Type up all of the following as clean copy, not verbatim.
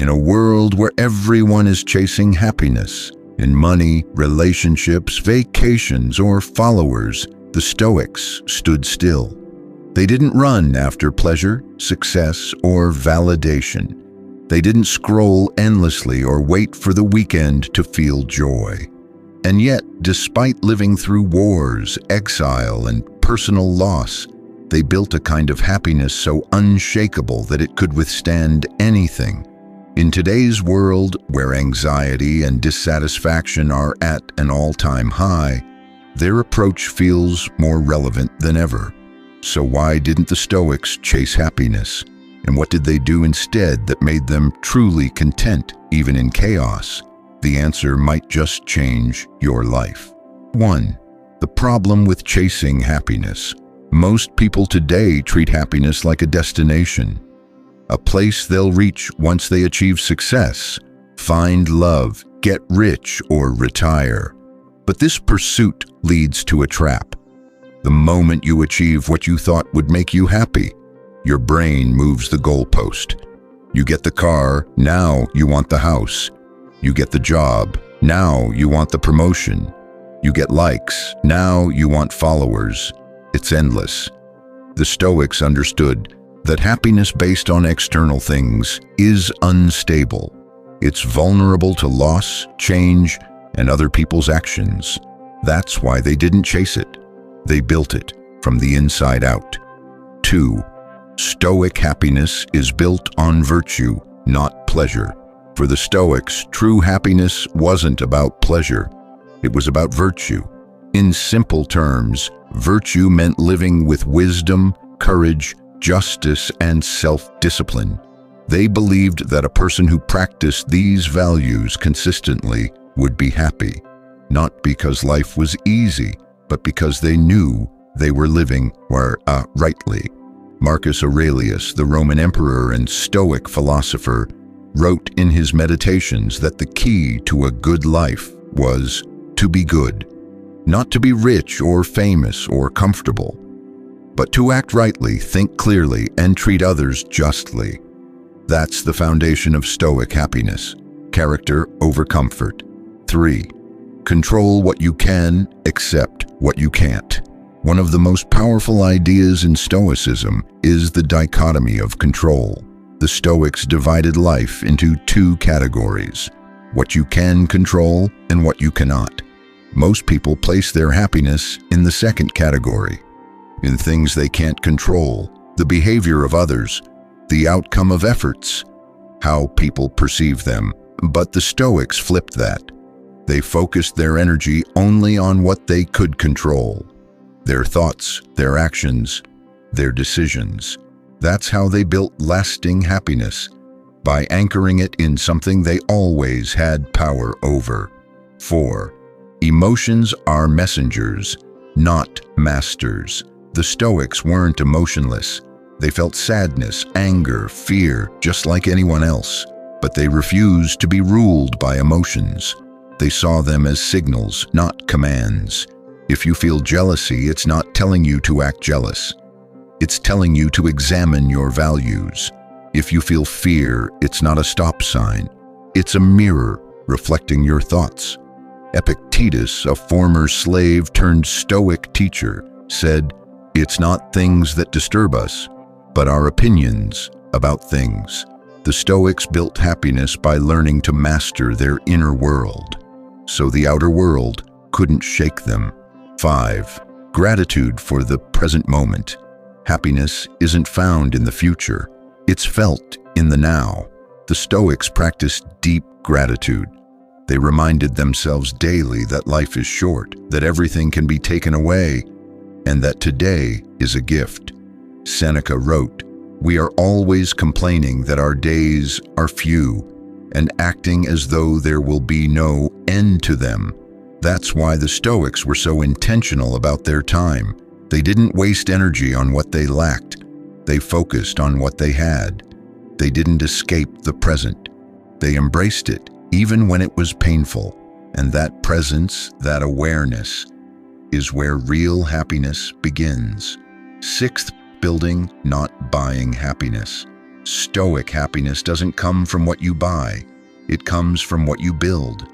In a world where everyone is chasing happiness, in money, relationships, vacations, or followers, the Stoics stood still. They didn't run after pleasure, success, or validation. They didn't scroll endlessly or wait for the weekend to feel joy. And yet, despite living through wars, exile, and personal loss, they built a kind of happiness so unshakable that it could withstand anything. In today's world, where anxiety and dissatisfaction are at an all-time high, their approach feels more relevant than ever. So why didn't the Stoics chase happiness? And what did they do instead that made them truly content, even in chaos? The answer might just change your life. 1. The problem with chasing happiness. Most people today treat happiness like a destination, a place they'll reach once they achieve success, find love, get rich, or retire. But this pursuit leads to a trap. The moment you achieve what you thought would make you happy, your brain moves the goalpost. You get the car, now you want the house. You get the job, now you want the promotion. You get likes, now you want followers. It's endless. The Stoics understood that happiness based on external things is unstable. It's vulnerable to loss, change, and other people's actions. That's why they didn't chase it. They built it from the inside out. 2. Stoic happiness is built on virtue, not pleasure. For the Stoics, true happiness wasn't about pleasure. It was about virtue. In simple terms, virtue meant living with wisdom, courage, justice, and self-discipline. They believed that a person who practiced these values consistently would be happy, not because life was easy, but because they knew they were living rightly. Marcus Aurelius, the Roman emperor and Stoic philosopher, wrote in his Meditations that the key to a good life was to be good, not to be rich or famous or comfortable, but to act rightly, think clearly, and treat others justly. That's the foundation of Stoic happiness, character over comfort. 3. Control what you can, accept what you can't. One of the most powerful ideas in Stoicism is the dichotomy of control. The Stoics divided life into 2 categories: what you can control and what you cannot. Most people place their happiness in the second category, in things they can't control, the behavior of others, the outcome of efforts, how people perceive them. But the Stoics flipped that. They focused their energy only on what they could control: their thoughts, their actions, their decisions. That's how they built lasting happiness, by anchoring it in something they always had power over. 4. Emotions are messengers, not masters. The Stoics weren't emotionless. They felt sadness, anger, fear, just like anyone else, but they refused to be ruled by emotions. They saw them as signals, not commands. If you feel jealousy, it's not telling you to act jealous. It's telling you to examine your values. If you feel fear, it's not a stop sign. It's a mirror reflecting your thoughts. Epictetus, a former slave turned Stoic teacher, said, "It's not things that disturb us, but our opinions about things." The Stoics built happiness by learning to master their inner world, so the outer world couldn't shake them. 5. Gratitude for the present moment. Happiness isn't found in the future. It's felt in the now. The Stoics practiced deep gratitude. They reminded themselves daily that life is short, that everything can be taken away, and that today is a gift. Seneca wrote, "We are always complaining that our days are few, and acting as though there will be no end to them." That's why the Stoics were so intentional about their time. They didn't waste energy on what they lacked. They focused on what they had. They didn't escape the present. They embraced it, even when it was painful. And that presence, that awareness, is where real happiness begins. 6th, building, not buying happiness. Stoic happiness doesn't come from what you buy. It comes from what you build.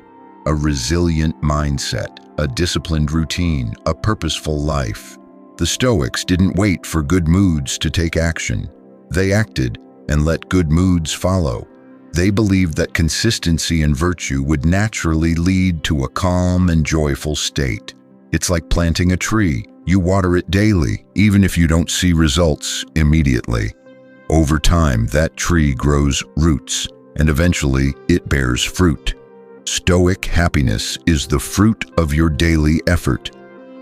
A resilient mindset, a disciplined routine, a purposeful life. The Stoics didn't wait for good moods to take action. They acted and let good moods follow. They believed that consistency and virtue would naturally lead to a calm and joyful state. It's like planting a tree. You water it daily, even if you don't see results immediately. Over time, that tree grows roots, and eventually it bears fruit. Stoic happiness is the fruit of your daily effort,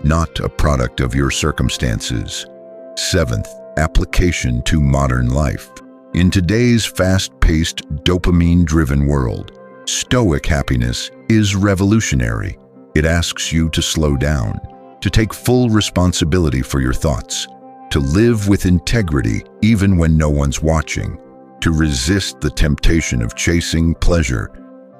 not a product of your circumstances. Seventh, application to modern life. In today's fast-paced, dopamine-driven world, Stoic happiness is revolutionary. It asks you to slow down, to take full responsibility for your thoughts, to live with integrity even when no one's watching, to resist the temptation of chasing pleasure,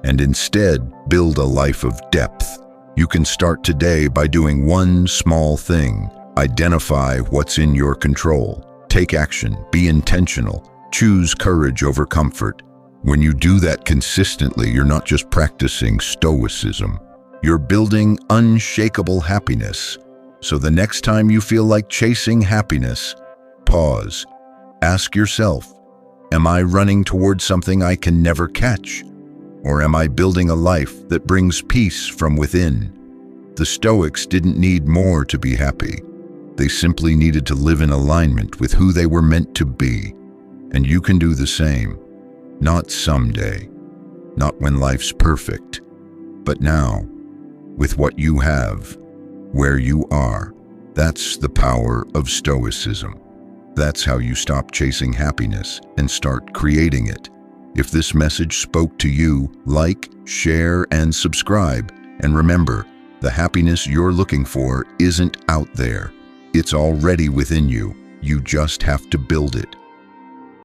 and instead build a life of depth. You can start today by doing one small thing. Identify what's in your control. Take action. Be intentional. Choose courage over comfort. When you do that consistently, you're not just practicing Stoicism. You're building unshakable happiness. So the next time you feel like chasing happiness, pause. Ask yourself, am I running towards something I can never catch? Or am I building a life that brings peace from within? The Stoics didn't need more to be happy. They simply needed to live in alignment with who they were meant to be. And you can do the same. Not someday, not when life's perfect, but now, with what you have, where you are. That's the power of Stoicism. That's how you stop chasing happiness and start creating it. If this message spoke to you, like, share, and subscribe. And remember, the happiness you're looking for isn't out there. It's already within you. You just have to build it.